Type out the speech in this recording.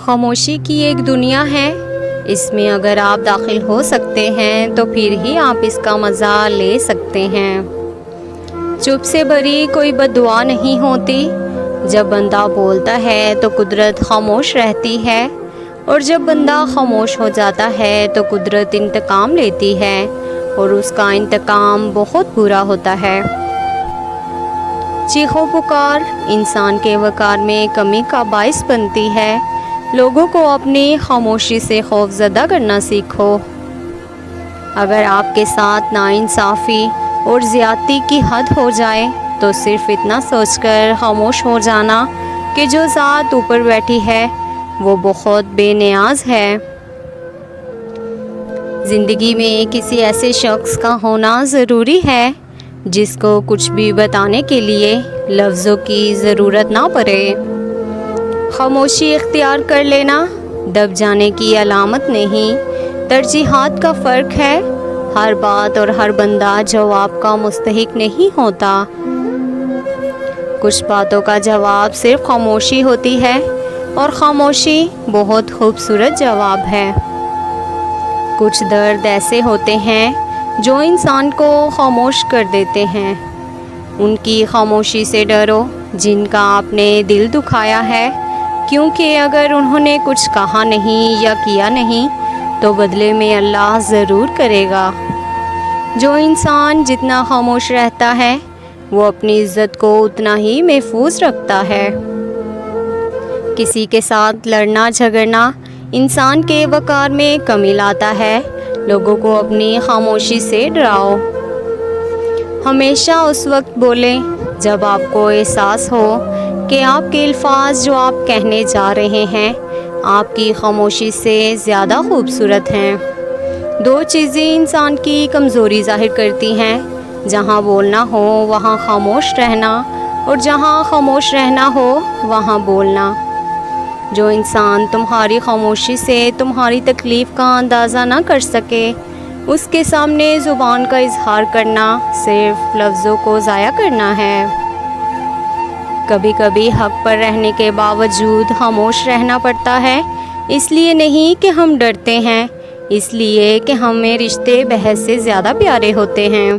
خاموشی کی ایک دنیا ہے، اس میں اگر آپ داخل ہو سکتے ہیں تو پھر ہی آپ اس کا مزہ لے سکتے ہیں۔ چپ سے بری کوئی بد دعا نہیں ہوتی۔ جب بندہ بولتا ہے تو قدرت خاموش رہتی ہے، اور جب بندہ خاموش ہو جاتا ہے تو قدرت انتقام لیتی ہے، اور اس کا انتقام بہت برا ہوتا ہے۔ چیخو پکار انسان کے وقار میں کمی کا باعث بنتی ہے۔ لوگوں کو اپنی خاموشی سے خوف زدہ کرنا سیکھو۔ اگر آپ کے ساتھ ناانصافی اور زیادتی کی حد ہو جائے تو صرف اتنا سوچ کر خاموش ہو جانا کہ جو ذات اوپر بیٹھی ہے وہ بہت بے نیاز ہے۔ زندگی میں کسی ایسے شخص کا ہونا ضروری ہے جس کو کچھ بھی بتانے کے لیے لفظوں کی ضرورت نہ پڑے۔ خاموشی اختیار کر لینا دب جانے کی علامت نہیں، ترجیحات کا فرق ہے۔ ہر بات اور ہر بندہ جواب کا مستحق نہیں ہوتا۔ کچھ باتوں کا جواب صرف خاموشی ہوتی ہے، اور خاموشی بہت خوبصورت جواب ہے۔ کچھ درد ایسے ہوتے ہیں جو انسان کو خاموش کر دیتے ہیں۔ ان کی خاموشی سے ڈرو جن کا آپ نے دل دکھایا ہے، کیونکہ اگر انہوں نے کچھ کہا نہیں یا کیا نہیں تو بدلے میں اللہ ضرور کرے گا۔ جو انسان جتنا خاموش رہتا ہے وہ اپنی عزت کو اتنا ہی محفوظ رکھتا ہے۔ کسی کے ساتھ لڑنا جھگڑنا انسان کے وقار میں کمی لاتا ہے۔ لوگوں کو اپنی خاموشی سے ڈراؤ۔ ہمیشہ اس وقت بولیں جب آپ کو احساس ہو کہ آپ کے الفاظ جو آپ کہنے جا رہے ہیں آپ کی خاموشی سے زیادہ خوبصورت ہیں۔ دو چیزیں انسان کی کمزوری ظاہر کرتی ہیں، جہاں بولنا ہو وہاں خاموش رہنا، اور جہاں خاموش رہنا ہو وہاں بولنا۔ جو انسان تمہاری خاموشی سے تمہاری تکلیف کا اندازہ نہ کر سکے، اس کے سامنے زبان کا اظہار کرنا صرف لفظوں کو ضائع کرنا ہے۔ کبھی کبھی حق پر رہنے کے باوجود خاموش رہنا پڑتا ہے، اس لیے نہیں کہ ہم ڈرتے ہیں، اس لیے کہ ہمیں رشتے بحث سے زیادہ پیارے ہوتے ہیں۔